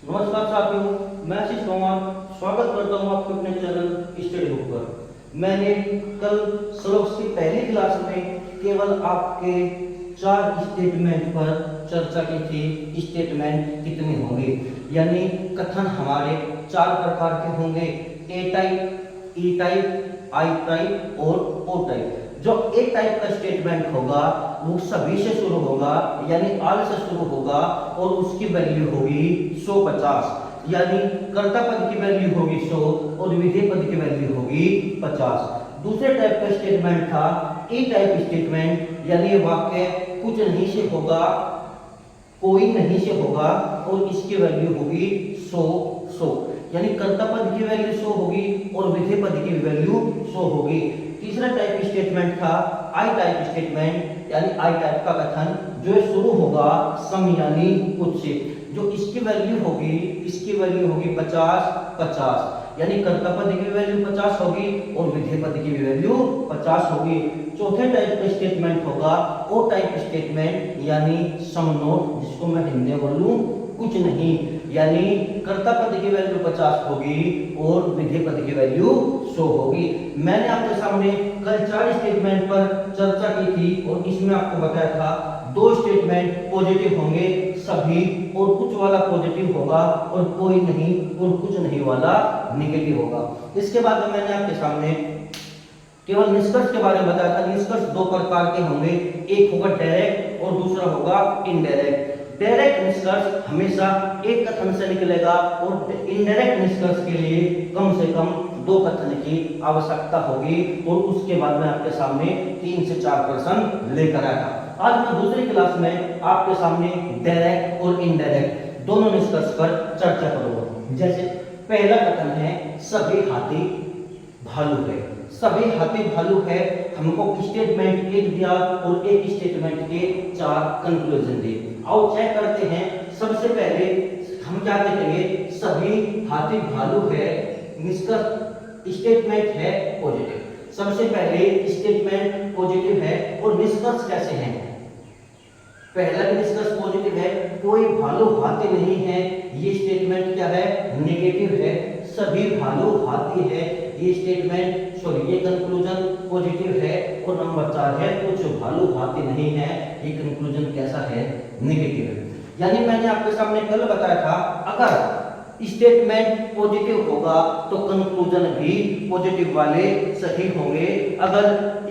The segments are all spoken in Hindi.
नमस्कार साथियों, मैं आशीष कुमार स्वागत करता हूं आपके अपने चैनल स्टडी बुक पर। मैंने कल श्लोक की पहली क्लास में केवल आपके 4 स्टेटमेंट पर चर्चा की थी। स्टेटमेंट कितने होंगे, यानी कथन हमारे 4 प्रकार के होंगे, A type, E type, I type और ओ टाइप। जो ए टाइप का स्टेटमेंट होगा वो सभी से शुरू होगा, यानी आल से शुरू होगा और उसकी वैल्यू होगी 150, यानी कर्ता पद की वैल्यू होगी 100 और विधेय पद की वैल्यू होगी 50। दूसरे टाइप का स्टेटमेंट था ई टाइप स्टेटमेंट, यानी ये वाक्य कुछ नहीं से होगा, कोई नहीं से होगा और इसकी वैल्यू होगी 100, यानी कर्ता पद की वैल्यू 100 होगी और विधेय पद की वैल्यू 100 होगी। तीसरा टाइप स्टेटमेंट था आई टाइप स्टेटमेंट, यानी आई टाइप का कथन जो शुरू होगा सम यानी कुछ से। जो इसकी वैल्यू होगी 50, यानी कर्ता पद की वैल्यू 50 होगी और विधेय पद की वैल्यू 50 होगी। चौथे टाइप का स्टेटमेंट होगा ओ टाइप स्टेटमेंट, यानी सम नोट, जिसको मैं हिंदी में बोलूं कुछ नहीं, यानी कर्ता पद की वैल्यू 50 होगी और विधेय पद की वैल्यू 100 होगी। मैंने आपके सामने कल 4 स्टेटमेंट पर चर्चा की थी और इसमें आपको बताया था 2 स्टेटमेंट पॉजिटिव होंगे सभी, और कुछ वाला पॉजिटिव होगा और कोई नहीं और कुछ नहीं वाला नेगेटिव होगा। इसके बाद में मैंने आपके सामने केवल निष्कर्ष के बारे में बताया था। निष्कर्ष 2 प्रकार के होंगे, एक होगा डायरेक्ट और दूसरा होगा इनडायरेक्ट। डायरेक्ट निष्कर्ष हमेशा एक कथन से निकलेगा और इनडायरेक्ट निष्कर्ष के लिए कम से कम 2 कथन की आवश्यकता होगी, और उसके बाद में आपके सामने 3 से 4 प्रश्न लेकर आएगा। आज मैं दूसरी क्लास में आपके सामने डायरेक्ट और इनडायरेक्ट दोनों निष्कर्ष पर चर्चा करूंगा। जैसे पहला कथन है सभी हाथी भालू है। सभी हाथी भालू है, हमको स्टेटमेंट 1 दिया और एक स्टेटमेंट के 4 कंक्लूजन दिए। आओ चेक करते हैं। सबसे पहले हम क्या देखेंगे, सभी हाथी भालू है, निष्कर्ष स्टेटमेंट है पॉजिटिव। सबसे पहले स्टेटमेंट पॉजिटिव है और निष्कर्ष कैसे हैं। पहला भी निष्कर्ष पॉजिटिव है, कोई भालू हाथी नहीं है, ये स्टेटमेंट क्या है, नेगेटिव है। सभी भालू हाथी है, ये स्टेटमेंट ये कंक्लूजन पॉजिटिव है। और नंबर 4 है कुछ भालू हाथी नहीं है, ये कंक्लूजन कैसा है, नेगेटिव है। यानी मैंने आपके सामने कल बताया था, अगर स्टेटमेंट पॉजिटिव होगा तो कंक्लूजन भी पॉजिटिव वाले सही होंगे, अगर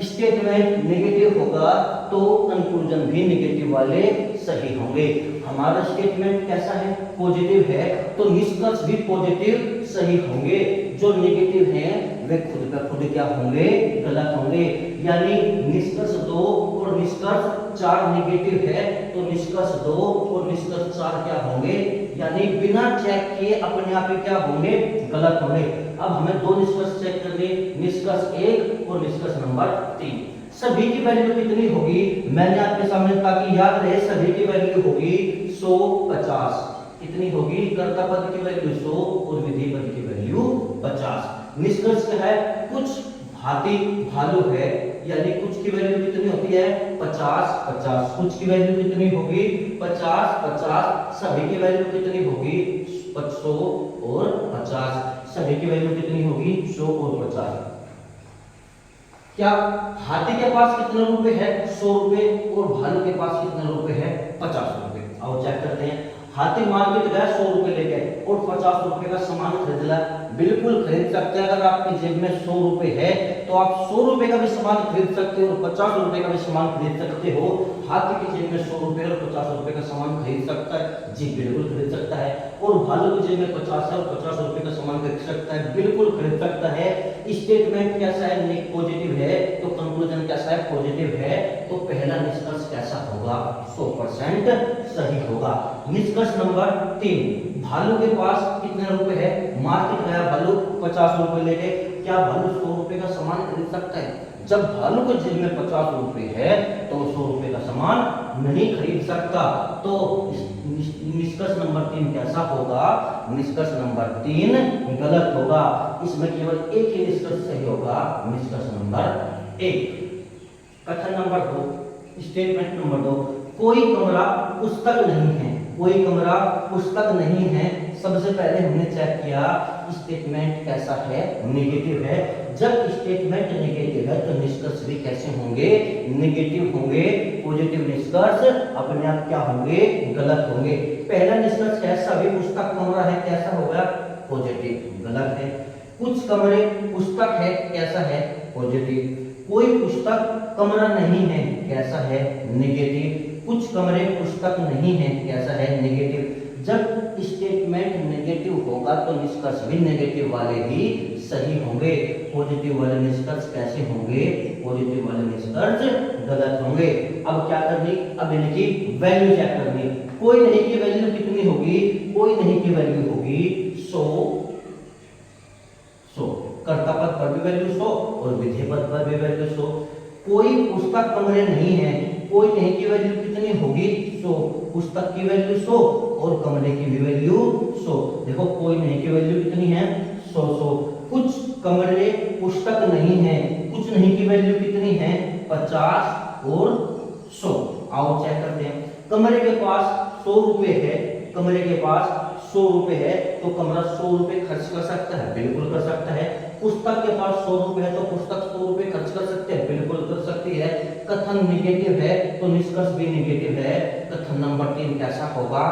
स्टेटमेंट नेगेटिव होगा तो कंक्लूजन भी नेगेटिव वाले सही होंगे। हमारा स्टेटमेंट कैसा है, पॉजिटिव है, तो निष्कर्ष भी पॉजिटिव सही होंगे। जो नेगेटिव हैं वे खुद पर खुद क्या होंगे, गलत होंगे। यानी निष्कर्ष 2 और निष्कर्ष 4 नेगेटिव है, तो निष्कर्ष 2 और निष्कर्ष 4 क्या होंगे, यानी बिना चेक किए अपने आप ही क्या होंगे, गलत होंगे। अब हमें 2 निष्कर्ष चेक करने, निष्कर्ष 1 और निष्कर्ष नंबर 3। सभी की वैल्यू कितनी होगी, मैंने आपके सामने, ताकि याद रहे, सभी की वैल्यू होगी 150। कितनी होगी, कर्ता पद की वैल्यू 100 और विधेय पद की वैल्यू 50। निष्कर्ष क्या है, कुछ हाथी भालू है, यानी कुछ की वैल्यू कितनी होती है, 50, कुछ की वैल्यू कितनी होगी, 50। सभी की वैल्यू कितनी होगी, 100 और 50। सभी की वैल्यू कितनी होगी, 100 और 50। क्या हाथी के पास कितने रुपए है, 100 रुपए, और भालू के पास कितने रुपए है, 50 रुपए। आओ चेक करते हैं। हाथी मार्केट गया 100 रुपए लेके और 50 रुपए का सामान खरीद ला, बिल्कुल खरीद सकते हैं। अगर आपकी जेब में 100 रुपए है तो आप 100 रुपए का भी सामान खरीद सकते हो और 50 रुपए का भी सामान खरीद सकते हो। हाथी की जेब में 100 रुपए और 50 रुपए का सामान खरीद सकता है, जी बिल्कुल खरीद सकता है। और भालू की जेब में 50 है और 50 रुपए का सामान खरीद सकता है, बिल्कुल खरीद सकता है। स्टेटमेंट कैसा है, पॉजिटिव है, तो कंक्लूजन कैसा है, पॉजिटिव है, तो पहला निष्कर्ष कैसा होगा, 100% सही होगा। निष्कर्ष नंबर 3, भालू के पास कितने रुपए है, मार्केट गया भालू 50 रुपए लेके, क्या भालू 100 रुपए का सामान खरीद सकता है। जब भालू के जेब में 50 रुपए है तो 100 रुपए का सामान नहीं खरीद सकता। तो निष्कर्ष नंबर 3 कैसा होगा, निष्कर्ष नंबर 3 गलत होगा। इसमें केवल एक ही निष्कर्ष सही होगा, निष्कर्ष नंबर 1। कथन नंबर 2, स्टेटमेंट नंबर 2, कोई कमरा पुस्तक नहीं है। कोई कमरा पुस्तक नहीं है। सबसे पहले हमने चेक किया स्टेटमेंट कैसा है, नेगेटिव है। जब स्टेटमेंट नेगेटिव है तो निष्कर्ष भी कैसे होंगे, नेगेटिव होंगे। पॉजिटिव निष्कर्ष अपने आप क्या होंगे, गलत होंगे। पहला निष्कर्ष कैसा भी पुस्तक कमरा है, कैसा होगा, पॉजिटिव, गलत है। कुछ कमरे पुस्तक है, कैसा है, पॉजिटिव। कोई पुस्तक कमरा नहीं है, कैसा है, नेगेटिव। कुछ कमरे पुस्तक नहीं है, कैसा है, नेगेटिव। जब स्टेटमेंट नेगेटिव होगा तो निष्कर्ष भी नेगेटिव वाले ही सही होंगे। पॉजिटिव वाले निष्कर्ष कैसे होंगे, पॉजिटिव वाले निष्कर्ष गलत होंगे। अब क्या करनी, अब इनकी वैल्यू चेक करनी। कोई नहीं की वैल्यू कितनी होगी, कोई नहीं की वैल्यू होगी 100। कर्ता पद पर भी वैल्यू 100 और विधेय पद पर भी वैल्यू 100। कोई पुस्तक कमरे नहीं है, कोई नहीं की वैल्यू कितनी होगी 100। पुस्तक की वैल्यू 100 और कमरे की भी वैल्यू 100। देखो कोई नहीं की वैल्यू कितनी है 100। कुछ कमरे पुस्तक नहीं है, कुछ नहीं की वैल्यू कितनी है 50 और 100। आओ चेक करते हैं। कमरे के पास 100 रुपए है, कमरे के पास 100 रुपए है तो कमरा 100 रुपए खर्च कर सकता है, बिल्कुल कर सकता है। पुस्तक के पास 100 रुपए है तो पुस्तक 100 रुपए खर्च कर सकते हैं, बिल्कुल कर सकती है। कथन निगेटिव है तो निष्कर्ष भी निगेटिव है। कथन नंबर 3 कैसा होगा,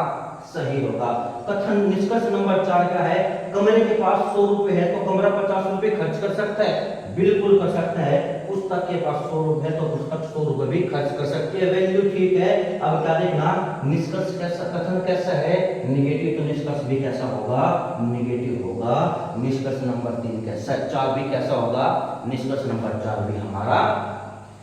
सही होगा। कथन निष्कर्ष नंबर 4 क्या है, कमरे के पास 100 रुपए है तो कमरा 50 रुपए खर्च कर सकता है, बिल्कुल कर सकता है। पुस्तक के पास 100 रुपए है तो पुस्तक 100 रुपए भी खर्च कर सकती है, वैल्यू ठीक है। अब क्या देखना, निष्कर्ष कैसा, कथन कैसा है, निगेटिव, तो निष्कर्ष भी कैसा होगा, निगेटिव होगा। निष्कर्ष नंबर 3 कैसा, 4 भी कैसा होगा, निष्कर्ष नंबर 4 भी हमारा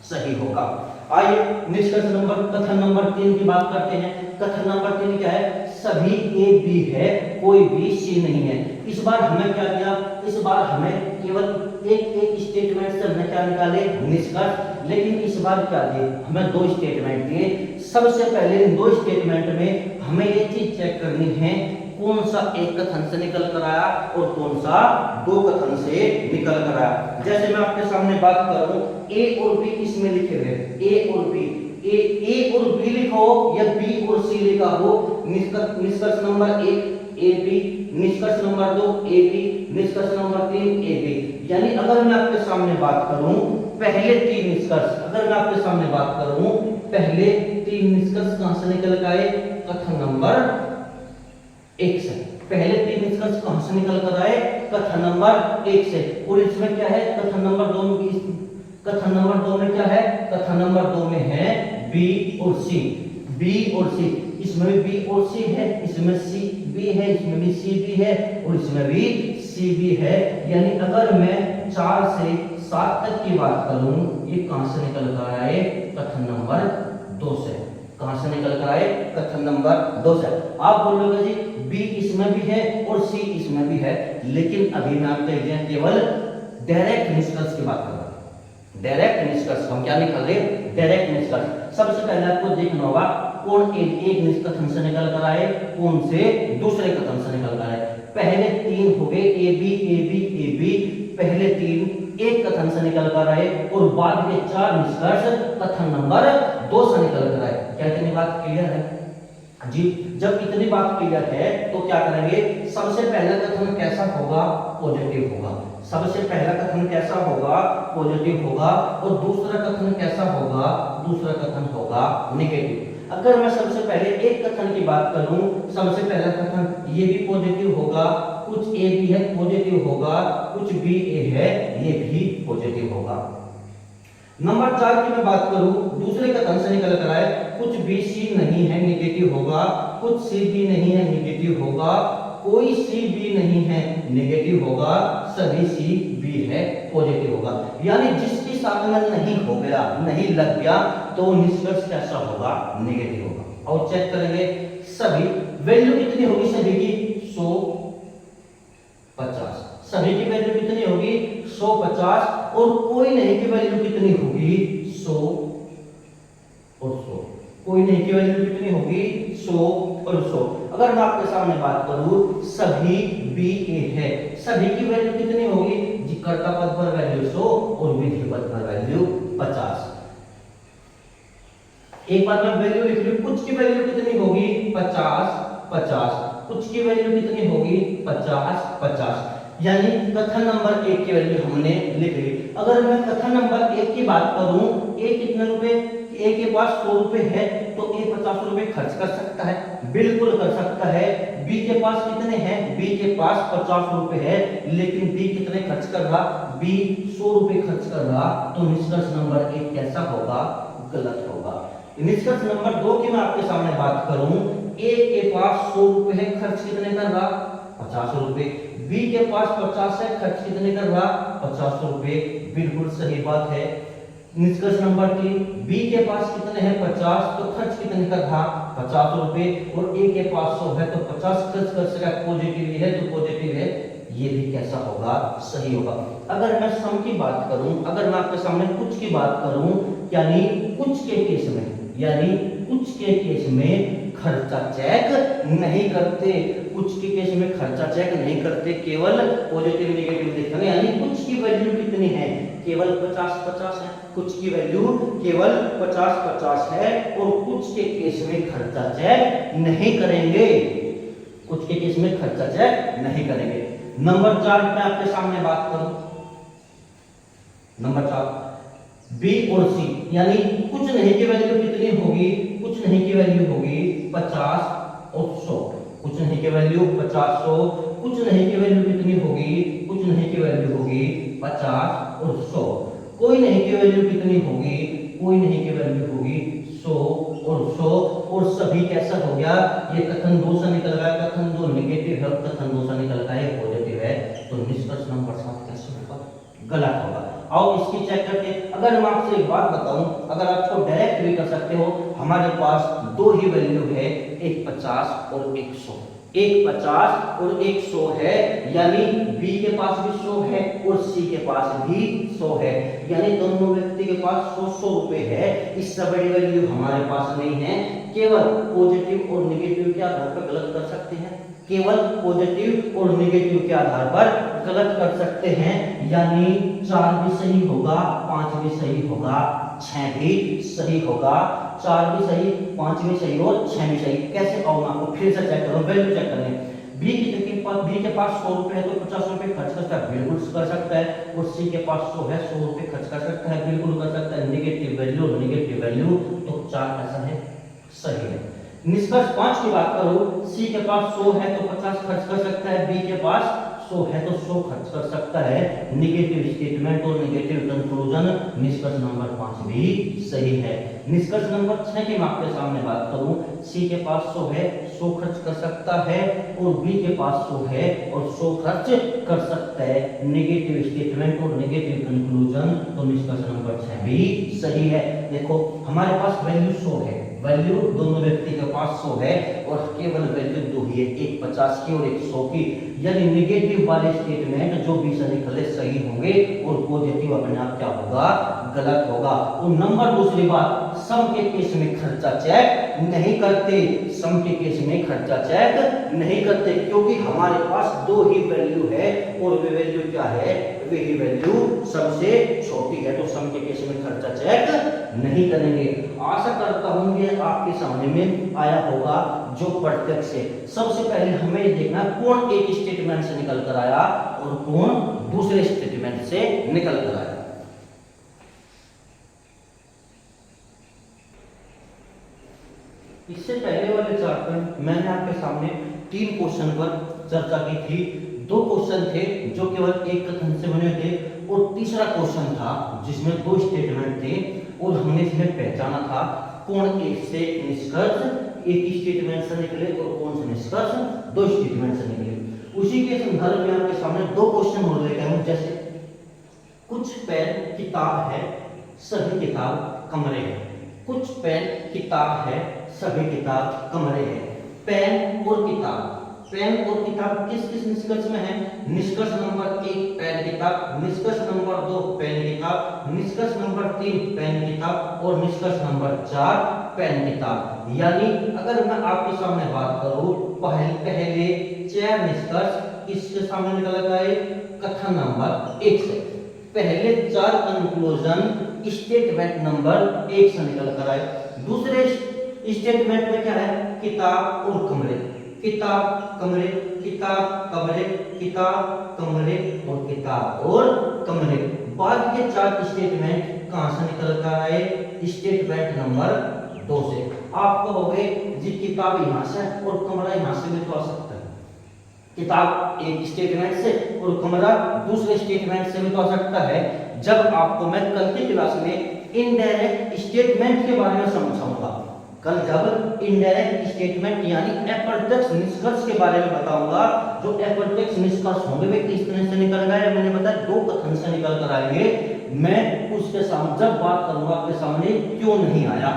सही होगा। आइए निष्कर्ष नंबर, कथन नंबर 3 की बात करते हैं। कथन नंबर 3 क्या है, सभी ए बी है, कोई भी सी नहीं है। इस बार हमें क्या किया, इस बार हमें केवल एक स्टेटमेंट से हमने क्या निकाले, निष्कर्ष। लेकिन इस बार क्या दिए, हमें 2 स्टेटमेंट दिए। सबसे पहले इन 2 स्टेटमेंट में हमें ये चीज चेक करनी है कौन सा एक कथन से निकल कर आया और कौन सा 2 कथन से निकल कर आया। जैसे मैं आपके सामने बात करूं, ए और बी इसमें लिखे हुए, ए और बी, ए और बी लिखो या बी और सी लिखा हो। निष्कर्ष नंबर 1 ए बी, निष्कर्ष नंबर 2 ए बी, निष्कर्ष नंबर 3 ए बी। यानी अगर मैं आपके सामने बात करूं पहले 3 निष्कर्ष, अगर मैं आपके सामने बात करूं पहले 3 निष्कर्ष कहां से निकल कर आए, कथन नंबर 1 से। पहले 3 निष्कर्ष कहां से निकल कर आए, कथन नंबर 1 से। और इसमें क्या है, कथन नंबर 2 में, कथन नंबर 2 में क्या है, कथन नंबर 2 में है बी और सी, बी और सी। इसमें भी बी और सी है, इसमें सी बी है, इसमें भी सी बी है और इसमें भी सी बी है। यानी अगर मैं 4 से 7 तक की बात करूं, ये कहां से निकल कर आए, कथन नंबर 2 से। कहां से निकल कर आए, कथन नंबर 2 से। आप बोलोगे जी बी इसमें भी है और सी इसमें भी है, लेकिन अभी मैं आपके लिए केवल डायरेक्ट निष्कर्ष की बात कर रहा हूं। डायरेक्ट निष्कर्ष हम क्या निकाल रहे, डायरेक्ट निष्कर्ष। सबसे पहले आपको देखना होगा कौन एक कथन से निकल कर आए, कौन से दूसरे कथन से निकल कर आए। पहले 3 हो गए A B A B A B, पहले 3 एक कथन से निकल कर आए और बाद के 4 निष्कर्ष कथन नंबर 2 से निकल कर आए। क्या इतनी बात क्लियर है जी? जब इतनी बात क्लियर है तो क्या करेंगे, सबसे पहला कथन कैसा होगा, पॉजिटिव होगा। सबसे पहला कथन कैसा होगा, पॉजिटिव होगा। और दूसरा कथन कैसा होगा, दूसरा कथन होगा नेगेटिव। अगर मैं सबसे पहले एक कथन की बात करूं, सबसे पहला कथन ये भी पॉजिटिव होगा, कुछ ए भी है पॉजिटिव होगा, कुछ बी ए है ये भी पॉजिटिव होगा। नंबर 4 की मैं बात करूं, दूसरे कथन से निकल कर आए, कुछ बी सी नहीं है नेगेटिव होगा, कुछ सी बी नहीं है नेगेटिव होगा, कोई सी बी नहीं है नेगेटिव होगा, सभी सी बी है पॉजिटिव होगा। यानी जिसकी साथ में नहीं हो गया, नहीं लग गया, तो निष्कर्ष कैसा होगा, नेगेटिव होगा। और चेक करेंगे सभी, वैल्यू कितनी होगी सभी की 100 50, सभी की वैल्यू कितनी होगी 100 50, और कोई नहीं की वैल्यू कितनी होगी 100 और 100। कोई नहीं की वैल्यू कितनी होगी 100 और 100। अगर मैं आपके सामने बात करूं सभी बी ए है, सभी की वैल्यू कितनी होगी जी, कर्ता पद पर वैल्यू 100 और विधेय पद पर वैल्यू 50। एक बार मैं वैल्यू लिख लूं, कुछ की वैल्यू कितनी होगी 50 50, कुछ की वैल्यू कितनी होगी 50 50, यानी कथन नंबर 1 की वैल्यू हमने लिख ली। अगर मैं कथन नंबर 1 की बात करूं, ए कितने रुपए, ए के पास 100 रुपए है तो ए 50 रुपए खर्च कर सकता है, बिल्कुल कर सकता है। बी के पास कितने हैं, बी के पास 50 रुपए है, लेकिन बी कितने खर्च कर रहा, बी 100 रुपए खर्च कर रहा, तो निष्कर्ष नंबर 1 कैसा होगा, गलत होगा। निष्कर्ष नंबर 2 की मैं आपके सामने बात करूं, ए के पास 100 रुपए है, खर्च कितने कर रहा 50 रुपए, बी के पास 50 है, खर्च कितने कर रहा 50 रुपए, बिल्कुल सही बात है। निष्कर्ष नंबर 3, बी के पास कितने हैं 50, तो खर्च कितने कर रहा 50 रुपए, और ए के पास 100 है तो 50 खर्च कर सका, पॉजिटिव है तो पॉजिटिव है, ये भी कैसा होगा, सही होगा। अगर मैं सम की बात करूं, अगर मैं आपके सामने कुछ की बात करूं, यानी कुछ के केस में, यानी कुछ के केस में खर्चा चेक नहीं करते, कुछ के केस में खर्चा चेक नहीं करते, केवल पॉजिटिव नेगेटिव देखेंगे। यानी कुछ की वैल्यू कितनी है, केवल 50 50 है, कुछ की वैल्यू केवल 50 50 है, और कुछ के केस में खर्चा चेक नहीं करेंगे, कुछ के केस में खर्चा चेक नहीं करेंगे। नंबर 4 मैं आपके सामने बात करूं, नंबर 4 बी और सी, यानी कुछ नहीं की वैल्यू कितनी होगी, कुछ नहीं की वैल्यू होगी 50 और 100, कुछ नहीं की वैल्यू 50 100, कुछ नहीं की वैल्यू कितनी होगी, कुछ नहीं की वैल्यू होगी 50 और 100, कोई नहीं की वैल्यू कितनी होगी, कोई नहीं की वैल्यू होगी 100 और 100, और सभी कैसा हो गया, ये कथन 2 से निकल गया, कथन 2 नेगेटिव है, कथन 2 से निकल गया ये पॉजिटिव है, तो निष्कर्ष नंबर 7 कैसे होगा, गलत होगा। आओ इसकी चेक करते हैं। अगर मैं आपसे एक बात बताऊं, अगर आप इसको डायरेक्ट भी कर सकते हो, हमारे पास 2 ही वैल्यू है, एक 50 और एक 100, एक 50 और एक 100 है, यानी बी के पास भी 100 है और सी के पास भी 100 है, यानी दोनों व्यक्ति के पास 100 रुपए है। इससे बड़ी वैल्यू हमारे पास नहीं है, केवल पॉजिटिव और नेगेटिव के आधार पर गलत कर सकते हैं, केवल पॉजिटिव और नेगेटिव के आधार पर गलत कर सकते हैं, यानी 4 भी सही होगा, 5 भी सही होगा, 6 भी सही होगा, 4 भी सही, 5 भी सही और 6 भी सही। कैसे आओ, मैं आपको फिर से चेक करूं, वैल्यू चेक करें। बी के पास 100 रुपए है तो 50 रुपए खर्च कर सकता है, बिल्कुल कर सकता है, और सी के पास 100 है, 100 रुपए खर्च कर सकता है, बिल्कुल कर सकता है। नेगेटिव वैल्यू और नेगेटिव वैल्यू, तो 4 ऐसा है, सही है। निष्कर्ष 5 की बात करो, सी के पास 100 है तो 50 खर्च कर सकता है, बी के पास 100 है तो 100 खर्च कर सकता है। नेगेटिव स्टेटमेंट और नेगेटिव कंक्लूजन, निष्कर्ष नंबर 5 भी सही है। निष्कर्ष नंबर 6 की मैं आपके सामने बात करूं, सी के पास 100 है, 100 खर्च कर सकता है, और बी के पास 100 है और 100 खर्च कर सकता है। नेगेटिव स्टेटमेंट और नेगेटिव कंक्लूजन, तो निष्कर्ष नंबर 6 भी सही है। देखो हमारे पास वैल्यू 100 है, वैल्यू दोनों व्यक्ति के पास 100 है, और केवल वैल्यू 2 ही है, एक 50 की और एक 100 की, यानी नेगेटिव वाले स्टेटमेंट जो भी से निकले सही होंगे, और पॉजिटिव अपने आप क्या होगा, गलत होगा। और नंबर दूसरी बात, सम के केस में खर्चा चेक नहीं करते, सम के केस में खर्चा चेक नहीं करते, क्योंकि हमारे पास 2 ही वैल्यू है, और वे वैल्यू क्या है, वही वैल्यू सबसे छोटी है, तो सम के केस में खर्चा चेक नहीं करेंगे। आशा करता हूं ये आपके समझ में आया होगा। जो प्रत्यक्ष है, सबसे पहले हमें ये देखना कौन एक स्टेटमेंट से निकल कर आया और कौन दूसरे स्टेटमेंट से निकल कर आया। इससे पहले वाले चार्ट में मैंने आपके सामने 3 क्वेश्चन पर चर्चा की थी। 2 क्वेश्चन थे जो केवल एक कथन से बने थे, और तीसरा क्वेश्चन था जिसमें 2 स्टेटमेंट थे, और हमने इसमें पहचाना था कौन एक से निष्कर्ष एक स्टेटमेंट से निकले और कौन से निष्कर्ष 2 स्टेटमेंट से निकले। उसी के संदर्भ में आपके सामने 2 क्वेश्चन और लेकर आया हूं, जैसे कुछ पेन किताब है, सभी किताब कमरे हैं। कुछ पेन किताब है, सभी किताब कमरे हैं। पेन और किताब, पेन और किताब किस किस निष्कर्ष में है, निष्कर्ष नंबर 1 पेन किताब, निष्कर्ष नंबर 2 पेन किताब, निष्कर्ष नंबर 3 पेन किताब, और निष्कर्ष नंबर 4 पेन किताब। यानी अगर मैं आपके सामने बात करूं, पहले 4 निष्कर्ष किसके सामने निकल गए, कथन नंबर 1 से। पहले 4 कंक्लूजन स्टेटमेंट नंबर 1 से निकल कर आए। दूसरे स्टेटमेंट में क्या है, किताब और कमरे, किताब कमरे, किताब कमरे, किताब कमरे और किताब और कमरे। बाद के 4 स्टेटमेंट कहां से निकल कर आए, स्टेटमेंट नंबर 2 से। आप कहोगे जी किताब यहां से और कमरा यहां से भी तो आ सकता है, किताब एक स्टेटमेंट से और कमरा दूसरे स्टेटमेंट से भी तो आ सकता है। जब आपको मैं कल की क्लास में इनडायरेक्ट स्टेटमेंट के बारे में समझाऊंगा, कल जब इनडायरेक्ट स्टेटमेंट यानी अप्रत्यक्ष निष्कर्ष के बारे में बताऊंगा, जो अप्रत्यक्ष निष्कर्ष होंगे वे किस तरह से निकल गए, मैंने बताया 2 कथन से निकल कर आएंगे। मैं उसके सामने जब बात करूंगा आपके सामने क्यों नहीं आया,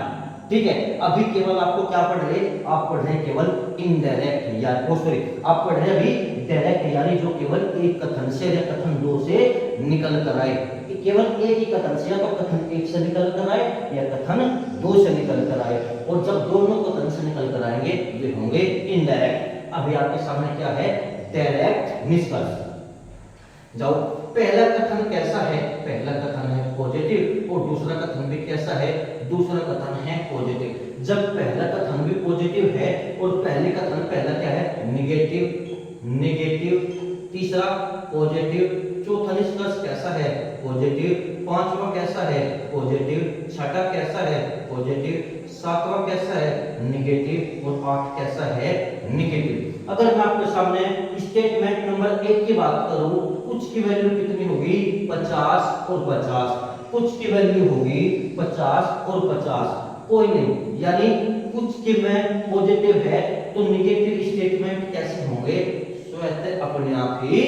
ठीक है। अभी केवल आपको क्या पढ़ रहे, आप पढ़ रहे केवल इनडायरेक्ट या सॉरी आप पढ़ रहे अभी डायरेक्ट, यानी जो केवल एक कथन से या कथन 2 से निकल कर आए, केवल एक ही कथन से, या तो कथन 1 से निकल कर आए या कथन 2 से निकल कर आए। और जब दोनों कथन से निकल कर आएंगे वे होंगे इनडायरेक्ट। अभी आपके सामने क्या है, डायरेक्ट निष्कर्ष। जाओ, पहला कथन कैसा है, पहला कथन है पॉजिटिव और दूसरा कथन भी कैसा है, दूसरा कथन है पॉजिटिव। जब पहला कथन भी पॉजिटिव है और पहले कथन पहला क्या है, नेगेटिव, नेगेटिव, तीसरा पॉजिटिव, चौथा निष्कर्ष कैसा है, पॉजिटिव, पांचवा कैसा है, पॉजिटिव, छठा कैसा है, पॉजिटिव, सातवां कैसा है, नेगेटिव और 8 कैसा है, नेगेटिव। अगर मैं आपके सामने स्टेटमेंट नंबर 1 की बात करूं, कुछ की वैल्यू कितनी होगी, 50 और 50, कुछ की वैल्यू होगी 50 और 50, कोई नहीं, यानी कुछ की में पॉजिटिव है तो नेगेटिव स्टेटमेंट कैसे होंगे, स्वतः अपने आप ही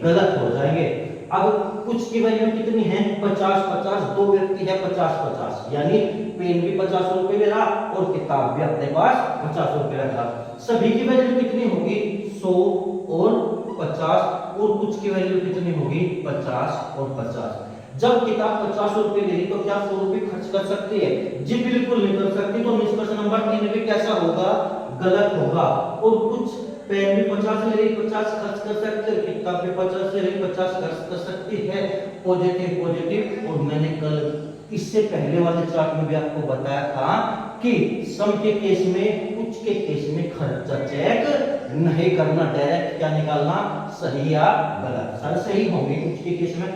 गलत हो जाएंगे। अब कुछ की वैल्यू कितनी है, 50 50, 2 व्यक्ति है 50 50, यानी पेन भी 50 रुपए ले रहा और किताब भी अपने पास 50 रुपए रखा। सभी की वैल्यू कितनी होगी, 100 और 50, और कुछ की वैल्यू कितनी होगी, 50 और 50। जब किताब 50 रुपए ले ली तो क्या 100 रुपए खर्च कर सकती है, जी बिल्कुल नहीं कर सकती। तो निष्कर्ष नंबर 3 भी कैसा होगा, गलत होगा। और कुछ पेन भी 50 ले रही 50 खर्च कर सकते हैं, किताब भी 50 ले रही 50 खर्च कर सकती है, पॉजिटिव पॉजिटिव। और मैंने कल इससे पहले वाले चार्ट में भी आपको बताया था कि सम के केस में, कुछ के केस में खर्चा चेक नहीं करना, डायरेक्ट क्या निकालना, सही या गलत। सर सही होंगे कुछ के केस में।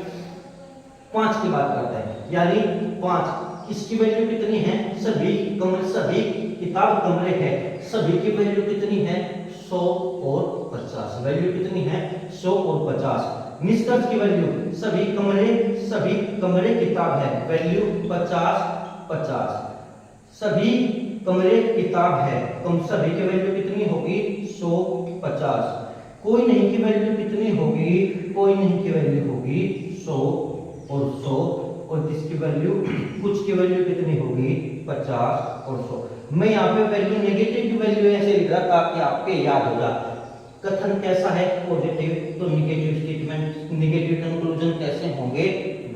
5 की बात करते हैं, यानी 5 इसकी वैल्यू कितनी है, सभी कमरे, सभी किताब कमरे है, सभी की वैल्यू कितनी है, 100 और 50, वैल्यू कितनी है, 100 और 50। निष्कर्ष की वैल्यू, सभी कमरे किताब है, वैल्यू 50 50, सभी कमरे किताब है, कम सभी की वैल्यू कितनी होगी, 100 50, कोई नहीं की वैल्यू कितनी होगी, कोई नहीं की वैल्यू होगी 100 और 100, और जिसकी वैल्यू, कुछ की वैल्यू कितनी होगी, 50 और 100। मैं यहाँ पे वैल्यू नेगेटिव की वैल्यू ऐसे लिख रहा ताकि आपके याद हो जाए। कथन कैसा है, पॉजिटिव, तो नेगेटिव स्टेटमेंट, नेगेटिव कंक्लूजन कैसे होंगे,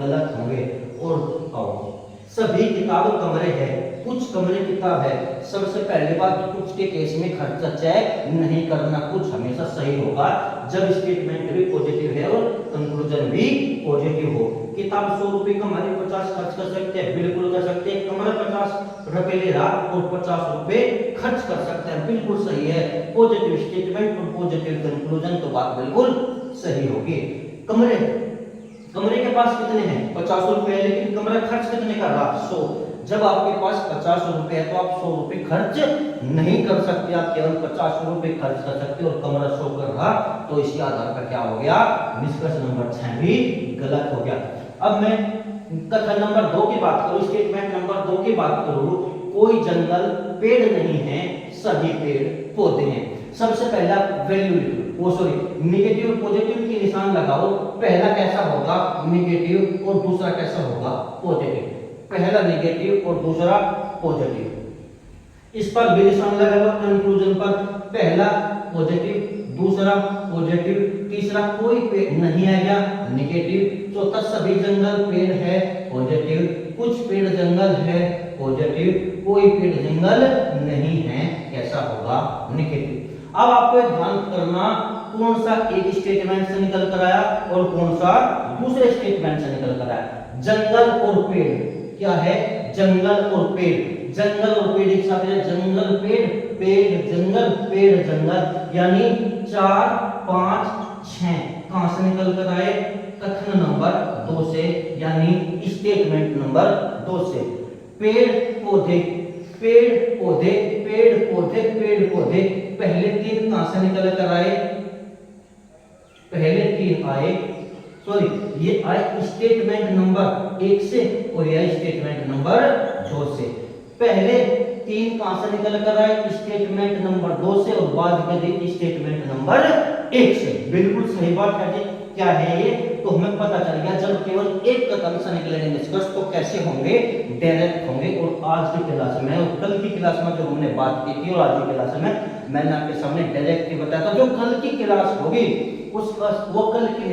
गलत होंगे। और आओ, सभी किताब कमरे है, कुछ कमरे किताब है। सबसे पहली बात, कुछ के केस में खर्चा चेक नहीं करना, कुछ हमेशा सही होगा जब स्टेटमेंट भी पॉजिटिव है और कंक्लूजन भी पॉजिटिव हो। किताब 100 रुपए कमाने 50 खर्च कर सकते हैं, बिल्कुल कर सकते हैं। कमरा 50 रुपए ले रहा और 50 रुपए खर्च कर सकते हैं, बिल्कुल सही है। पॉजिटिव स्टेटमेंट और पॉजिटिव कंक्लूजन तो बात बिल्कुल सही होगी। कमरे के पास कितने हैं, 50 रुपए, लेकिन कमरा खर्च कितने कर रहा, 100। जब आपके पास 50 रुपए है तो आप 100 रुपए खर्च नहीं कर सकते, आप केवल 50 रुपए खर्च कर सकते हो और कमरा 100 कर रहा, तो इसी आधार पर क्या हो गया, निष्कर्ष नंबर 6 भी गलत हो गया। अब मैं कथन नंबर 2 की बात करूं, स्टेटमेंट नंबर 2 की बात करूं, कोई जंगल पेड़ नहीं है, सभी पेड़ पौधे हैं। सबसे पहला वैल्यू लिखो, वो सॉरी नेगेटिव पॉजिटिव की निशान लगाओ। पहला कैसा होगा, नेगेटिव, और दूसरा कैसा होगा, पॉजिटिव। पहला नेगेटिव और दूसरा पॉजिटिव, इस पर भी निशान लगाओ। कंक्लूजन पर पहला पॉजिटिव, दूसरा पॉजिटिव, तीसरा कोई पेड़ नहीं आएगा, नेगेटिव। चौथा सभी जंगल पेड़ है, पॉजिटिव। कुछ पेड़ जंगल है, पॉजिटिव। कोई पेड़ जंगल नहीं है, कैसा होगा, नेगेटिव। अब आपको ध्यान करना, कौन सा एक स्टेटमेंट से निकल कर आया और कौन सा दूसरे स्टेटमेंट से निकल कर आया। जंगल और पेड़ क्या है, जंगल और पेड़। जंगल और पेड़ एक साथ है, जंगल पेड़ पेड़ जंगल पेड़ जंगल, यानी 4 5 6 कहां से निकल कर आए? कथन नंबर 2 से, यानी स्टेटमेंट नंबर 2 से। पेड़ पौधे पेड़ पौधे पेड़ पौधे पेड़ पौधे, पहले 3 कहां से निकल कर आए? पहले 3 आए, सॉरी ये आए स्टेटमेंट नंबर 1 से और यह स्टेटमेंट नंबर 2 से। पहले 3 कहां से निकल कर आए? स्टेटमेंट नंबर 2 से, और बाद में स्टेटमेंट नंबर 1 से। बिल्कुल सही बात है जी। क्या है ये? तो हमें पता चल गया जब केवल एक कथन से निकलेंगे निष्कर्ष तो कैसे होंगे? डायरेक्ट होंगे। और आज की क्लास में और कल की क्लास में जो हमने बात की थी और आज की क्लास में मैंने आपके सामने डायरेक्ट ही बताया था। जो कल की क्लास होगी उसका वो कल की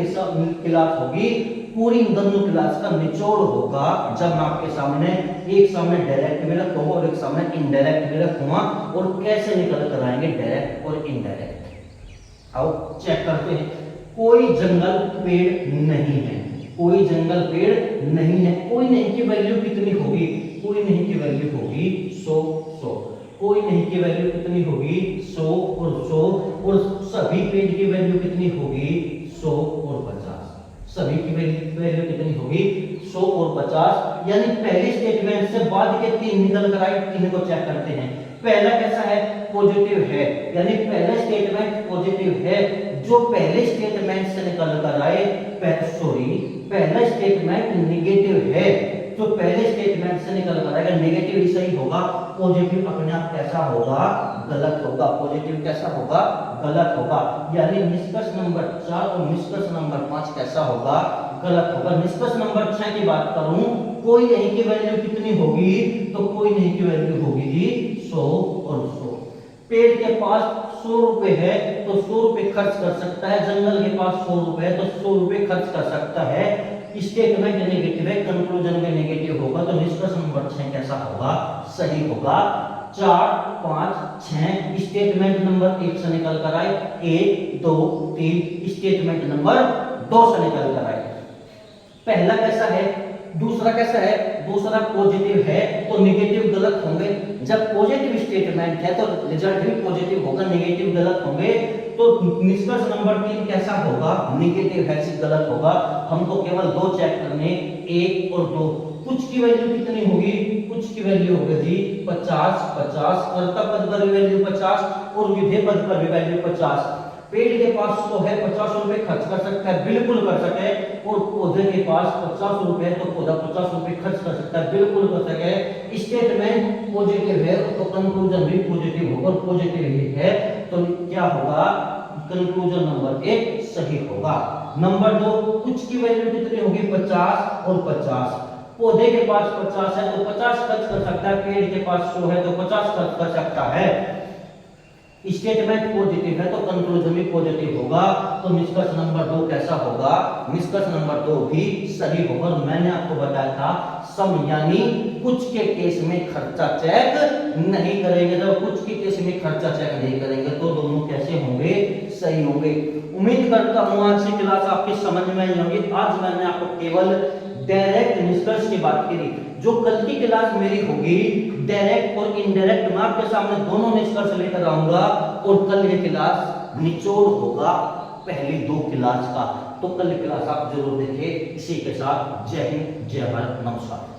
क्लास होगी पूरी दोनों क्लास का निचोड़ होगा, जब मैं आपके सामने एक सामने डायरेक्ट भी रखूंगा और एक सामने इनडायरेक्ट भी रखूंगा, और कैसे निकल कर आएंगे डायरेक्ट और इनडायरेक्ट। आओ चेक करते हैं। कोई जंगल पेड़ नहीं है, कोई जंगल पेड़ नहीं है। कोई नहीं की वैल्यू कितनी होगी? कोई नहीं की वैल्यू होगी 100 100। कोई नहीं की वैल्यू कितनी होगी? 100 और 100। और सभी पेड़ की वैल्यू कितनी होगी? 100 और 50। सभी की वैल्यू कितनी होगी? 100 और 50। यानी पहले स्टेटमेंट से बाद के 3 निकल कर आए, 3 को चेक करते हैं। पहला कैसा है? पॉजिटिव है, यानी पहला स्टेटमेंट पॉजिटिव है। जो पहले स्टेटमेंट से निकल कर आए, पहला स्टेटमेंट नेगेटिव है। जो पहले स्टेटमेंट से निकल कर आएगा नेगेटिव ही सही होगा। पॉजिटिव अपने आप कैसा होगा? गलत होगा। पॉजिटिव कैसा होगा? गलत होगा। यानी निष्कर्ष नंबर 4 और निष्कर्ष नंबर 5 कैसा होगा? गलत होगा। निष्कर्ष नंबर 6 की बात करूं, कोई नहीं की वैल्यू कितनी होगी? तो कोई नहीं की वैल्यू होगी जी 100 और 100। पेड़ के पास 100 रुपए है तो 100 रुपए खर्च कर सकता है। जंगल के पास 100 रुपए है तो 100 रुपए खर्च कर सकता है। स्टेटमेंट नेगेटिव है, कंक्लूजन में नेगेटिव होगा, तो निष्कर्ष नंबर 6 कैसा होगा? सही होगा। 4 5 6 स्टेटमेंट नंबर 1 से निकल कर आए, 1 2 3 स्टेटमेंट नंबर 2 से निकल कर आए। पहला कैसा है? दूसरा कैसा है? दूसरा पॉजिटिव है तो नेगेटिव गलत होंगे। जब पॉजिटिव स्टेटमेंट है तो रिजल्ट भी पॉजिटिव होगा, नेगेटिव गलत होंगे। तो निष्कर्ष नंबर 3 कैसा होगा? नेगेटिव है, गलत होगा। हमको केवल 2 चेक करने, 1 और 2। कुछ की वैल्यू कितनी होगी? कुछ की वैल्यू होगी जी 50 50। कर्ता पद पर वैल्यू 50 और विधेय पद पर वैल्यू 50। पेड़ के पास 100 है, 50 रुपए खर्च कर सकता है, बिल्कुल कर सके। और पौधे के पास 50 रुपए है तो पौधा 50 रुपए खर्च कर सकता है, बिल्कुल कर सके। स्टेटमेंट पॉजिटिव है तो कंक्लूजन भी पॉजिटिव होगा, और पॉजिटिव ही है तो क्या होगा? कंक्लूजन नंबर 1 सही होगा। नंबर 2, कुछ की वैल्यू कितनी होगी? 50 और 50। पौधे के पास 50 है तो 50 खर्च कर सकता है, पेड़ के पास 100 है तो 50 खर्च कर सकता है। स्टेटमेंट पॉजिटिव है तो कंक्लूजन भी पॉजिटिव होगा, तो निष्कर्ष नंबर 2 कैसा होगा? निष्कर्ष नंबर 2 भी सही होगा। मैंने आपको बताया था सम यानी कुछ के केस में खर्चा चेक नहीं करेंगे, जब कुछ के केस में खर्चा चेक नहीं करेंगे तो दोनों कैसे होंगे? सही होंगे। उम्मीद करता हूं आज की क्लास आपकी समझ में आई होगी। आज मैंने आपको केवल डायरेक्ट निष्कर्ष की बात करी। जो कल की क्लास मेरी होगी डायरेक्ट और इनडायरेक्ट, मैं आपके सामने दोनों निष्कर्ष लेकर आऊंगा, और कल ये क्लास निचोड़ होगा पहली 2 क्लास का। तो कल क्लास आप जरूर देखिए। इसी के साथ जय हिंद, जय भारत, नमस्कार।